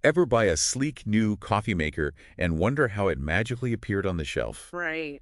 Ever buy a sleek new coffee maker and wonder how it magically appeared on the shelf? Right.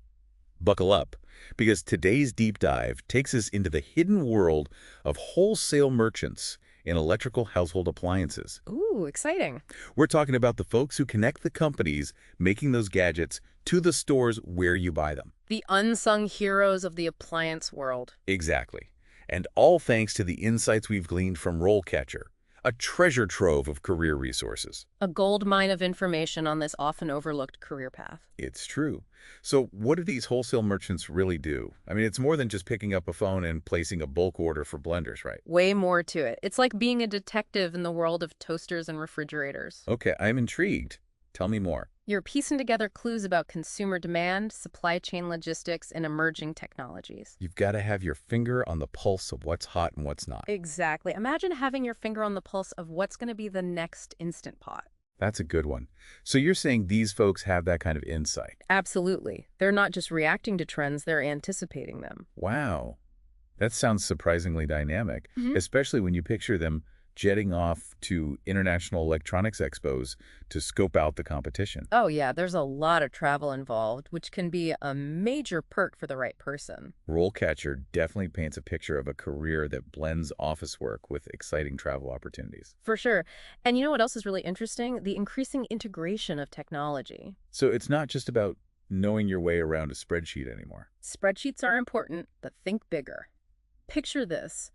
Buckle up, because today's deep dive takes us into the hidden world of wholesale merchants in electrical household appliances. Ooh, exciting. We're talking about the folks who connect the companies making those gadgets to the stores where you buy them. The unsung heroes of the appliance world. Exactly. And all thanks to the insights we've gleaned from RoleCatcher, a treasure trove of career resources. A gold mine of information on this often overlooked career path. It's true. So what do these wholesale merchants really do? I mean, it's more than just picking up a phone and placing a bulk order for blenders, right? Way more to it. It's like being a detective in the world of toasters and refrigerators. Okay, I'm intrigued. Tell me more. You're piecing together clues about consumer demand, supply chain logistics, and emerging technologies. You've got to have your finger on the pulse of what's hot and what's not. Exactly. Imagine having your finger on the pulse of what's going to be the next Instant Pot. That's a good one. So you're saying these folks have that kind of insight? Absolutely. They're not just reacting to trends, they're anticipating them. Wow. That sounds surprisingly dynamic, Mhm. especially when you picture them jetting off to international electronics expos to scope out the competition. Oh, yeah, there's a lot of travel involved, which can be a major perk for the right person. RoleCatcher definitely paints a picture of a career that blends office work with exciting travel opportunities. For sure. And you know what else is really interesting? The increasing integration of technology. So it's not just about knowing your way around a spreadsheet anymore. Spreadsheets are important, but think bigger. Picture this.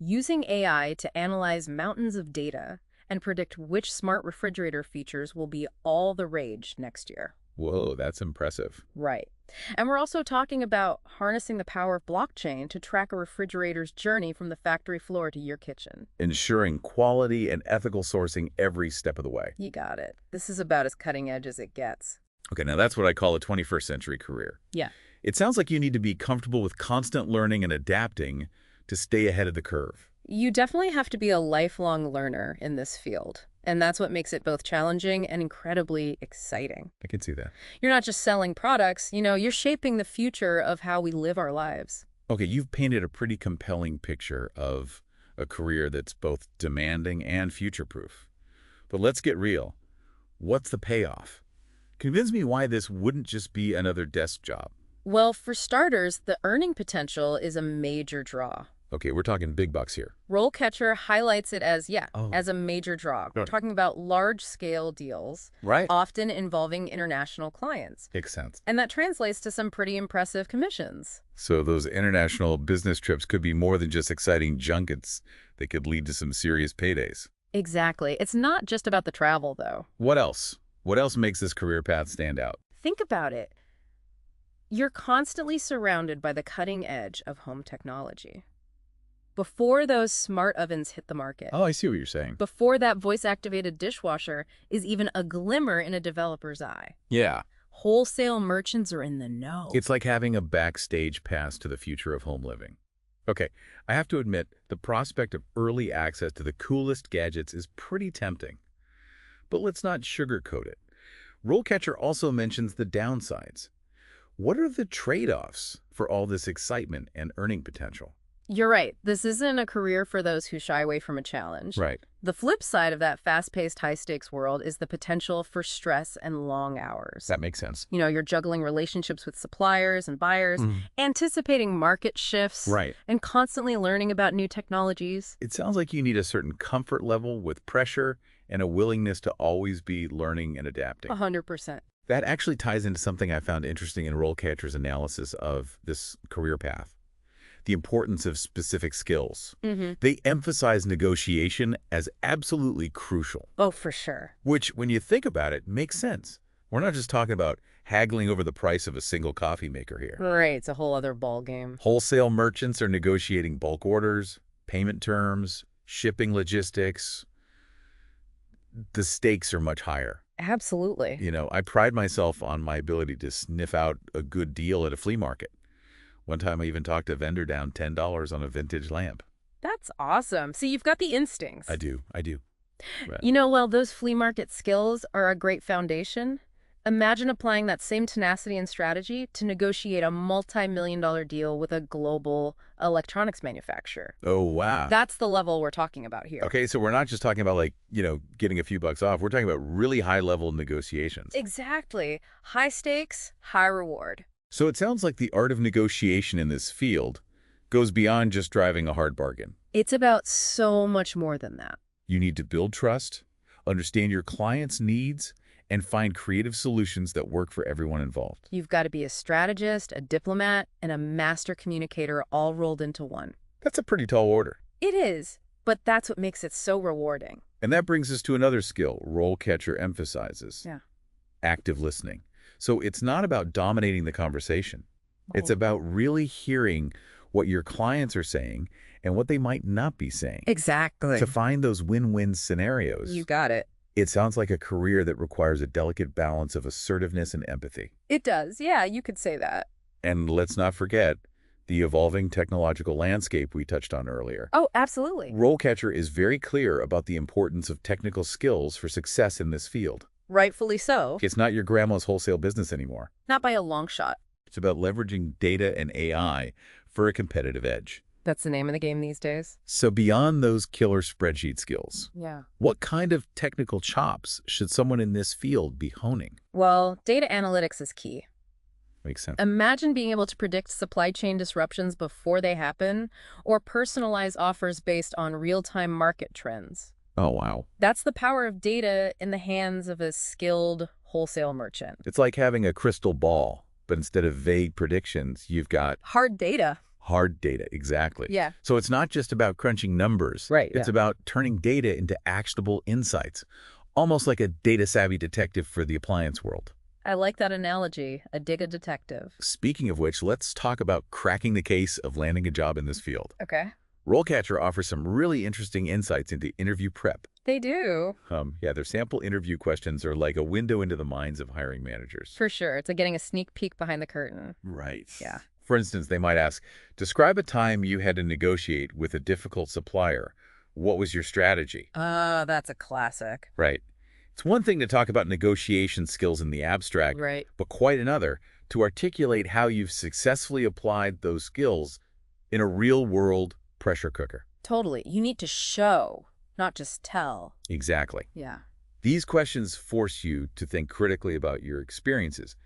Using AI to analyze mountains of data and predict which smart refrigerator features will be all the rage next year. Whoa, that's impressive. Right. And we're also talking about harnessing the power of blockchain to track a refrigerator's journey from the factory floor to your kitchen. Ensuring quality and ethical sourcing every step of the way. You got it. This is about as cutting edge as it gets. Okay, now that's what I call a 21st century career. Yeah. It sounds like you need to be comfortable with constant learning and adapting to stay ahead of the curve. You definitely have to be a lifelong learner in this field. And that's what makes it both challenging and incredibly exciting. I can see that. You're not just selling products, you're shaping the future of how we live our lives. Okay, you've painted a pretty compelling picture of a career that's both demanding and future-proof. But let's get real. What's the payoff? Convince me why this wouldn't just be another desk job. Well, for starters, the earning potential is a major draw. Okay, we're talking big bucks here. RoleCatcher highlights it as, Oh. as a major draw. We're Right. talking about large-scale deals, Right. often involving international clients. Makes sense. And that translates to some pretty impressive commissions. So those international business trips could be more than just exciting junkets. They could lead to some serious paydays. Exactly. It's not just about the travel, though. What else? What else makes this career path stand out? Think about it. You're constantly surrounded by the cutting edge of home technology. Before those smart ovens hit the market, Oh, I see what you're saying. before that voice-activated dishwasher is even a glimmer in a developer's eye, Yeah. wholesale merchants are in the know. It's like having a backstage pass to the future of home living. Okay, I have to admit, the prospect of early access to the coolest gadgets is pretty tempting. But let's not sugarcoat it. RoleCatcher also mentions the downsides. What are the trade-offs for all this excitement and earning potential? You're right. This isn't a career for those who shy away from a challenge. Right. The flip side of that fast-paced, high-stakes world is the potential for stress and long hours. That makes sense. You're juggling relationships with suppliers and buyers, anticipating market shifts, Right. and constantly learning about new technologies. It sounds like you need a certain comfort level with pressure and a willingness to always be learning and adapting. 100%. That actually ties into something I found interesting in RoleCatcher's analysis of this career path. The importance of specific skills. They emphasize negotiation as absolutely crucial, Oh, for sure. which, when you think about it, makes sense. We're not just talking about haggling over the price of a single coffee maker here. Right, it's a whole other ball game. Wholesale merchants are negotiating bulk orders, payment terms, shipping logistics. The stakes are much higher. Absolutely. I pride myself on my ability to sniff out a good deal at a flea market. One time I even talked a vendor down $10 on a vintage lamp. That's awesome. See, you've got the instincts. I do. Right. Well, those flea market skills are a great foundation. Imagine applying that same tenacity and strategy to negotiate a multi-million-dollar deal with a global electronics manufacturer. Oh, wow. That's the level we're talking about here. Okay, so we're not just talking about like, getting a few bucks off. We're talking about really high-level negotiations. Exactly. High stakes, high reward. So it sounds like the art of negotiation in this field goes beyond just driving a hard bargain. It's about so much more than that. You need to build trust, understand your client's needs, and find creative solutions that work for everyone involved. You've got to be a strategist, a diplomat, and a master communicator all rolled into one. That's a pretty tall order. It is, but that's what makes it so rewarding. And that brings us to another skill RoleCatcher emphasizes. Yeah. Active listening. So it's not about dominating the conversation. It's Oh. about really hearing what your clients are saying and what they might not be saying. Exactly. To find those win-win scenarios. You got it. It sounds like a career that requires a delicate balance of assertiveness and empathy. It does. Yeah, you could say that. And let's not forget the evolving technological landscape we touched on earlier. Oh, absolutely. RoleCatcher is very clear about the importance of technical skills for success in this field. Rightfully so. It's not your grandma's wholesale business anymore. Not by a long shot. It's about leveraging data and AI for a competitive edge. That's the name of the game these days. So beyond those killer spreadsheet skills, Yeah. what kind of technical chops should someone in this field be honing? Well, data analytics is key. Makes sense. Imagine being able to predict supply chain disruptions before they happen, or personalize offers based on real-time market trends. Oh, wow. That's the power of data in the hands of a skilled wholesale merchant. It's like having a crystal ball, but instead of vague predictions, you've got Hard data. hard data. Exactly. Yeah. So it's not just about crunching numbers. Right, It's yeah. about turning data into actionable insights, almost like a data-savvy detective for the appliance world. I like that analogy, a data detective. Speaking of which, let's talk about cracking the case of landing a job in this field. Okay. RoleCatcher offers some really interesting insights into interview prep. They do. Their sample interview questions are like a window into the minds of hiring managers. For sure. It's like getting a sneak peek behind the curtain. Right. Yeah. For instance, they might ask, describe a time you had to negotiate with a difficult supplier. What was your strategy? That's a classic. Right. It's one thing to talk about negotiation skills in the abstract, Right. but quite another to articulate how you've successfully applied those skills in a real-world pressure cooker. Totally. You need to show, not just tell. Exactly. Yeah. These questions force you to think critically about your experiences,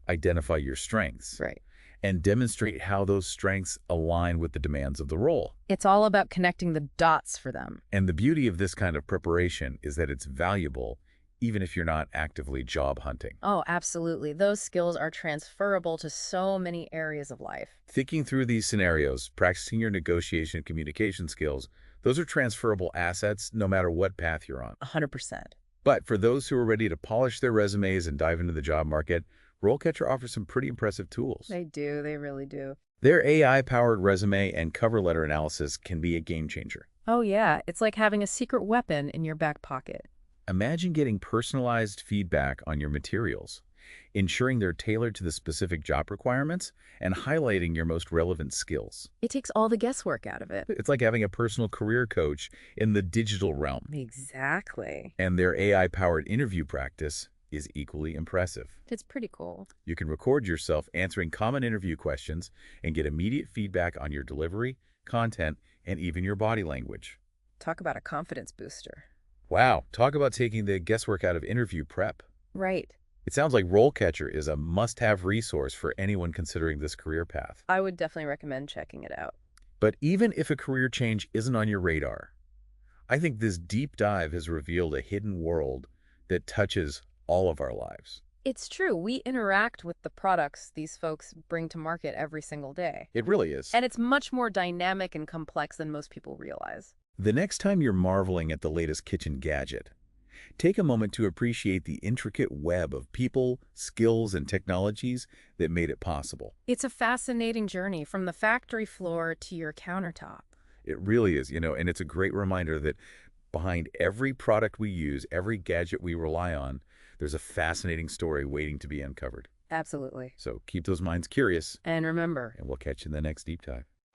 identify your strengths, Right. and demonstrate how those strengths align with the demands of the role. It's all about connecting the dots for them. And the beauty of this kind of preparation is that it's valuable even if you're not actively job hunting. Oh, absolutely. Those skills are transferable to so many areas of life. Thinking through these scenarios, practicing your negotiation and communication skills, those are transferable assets no matter what path you're on. 100%. But for those who are ready to polish their resumes and dive into the job market, RoleCatcher offers some pretty impressive tools. They do. They really do. Their AI-powered resume and cover letter analysis can be a game changer. Oh, yeah. It's like having a secret weapon in your back pocket. Imagine getting personalized feedback on your materials, ensuring they're tailored to the specific job requirements, and highlighting your most relevant skills. It takes all the guesswork out of it. It's like having a personal career coach in the digital realm. Exactly. And their AI-powered interview practice is equally impressive. It's pretty cool. You can record yourself answering common interview questions and get immediate feedback on your delivery, content, and even your body language. Talk about a confidence booster. Wow, talk about taking the guesswork out of interview prep. Right. It sounds like RoleCatcher is a must-have resource for anyone considering this career path. I would definitely recommend checking it out. But even if a career change isn't on your radar, I think this deep dive has revealed a hidden world that touches all of our lives. It's true. We interact with the products these folks bring to market every single day. It really is. And it's much more dynamic and complex than most people realize. The next time you're marveling at the latest kitchen gadget, take a moment to appreciate the intricate web of people, skills, and technologies that made it possible. It's a fascinating journey from the factory floor to your countertop. It really is, and it's a great reminder that behind every product we use, every gadget we rely on, there's a fascinating story waiting to be uncovered. Absolutely. So keep those minds curious, And remember, and we'll catch you in the next deep dive.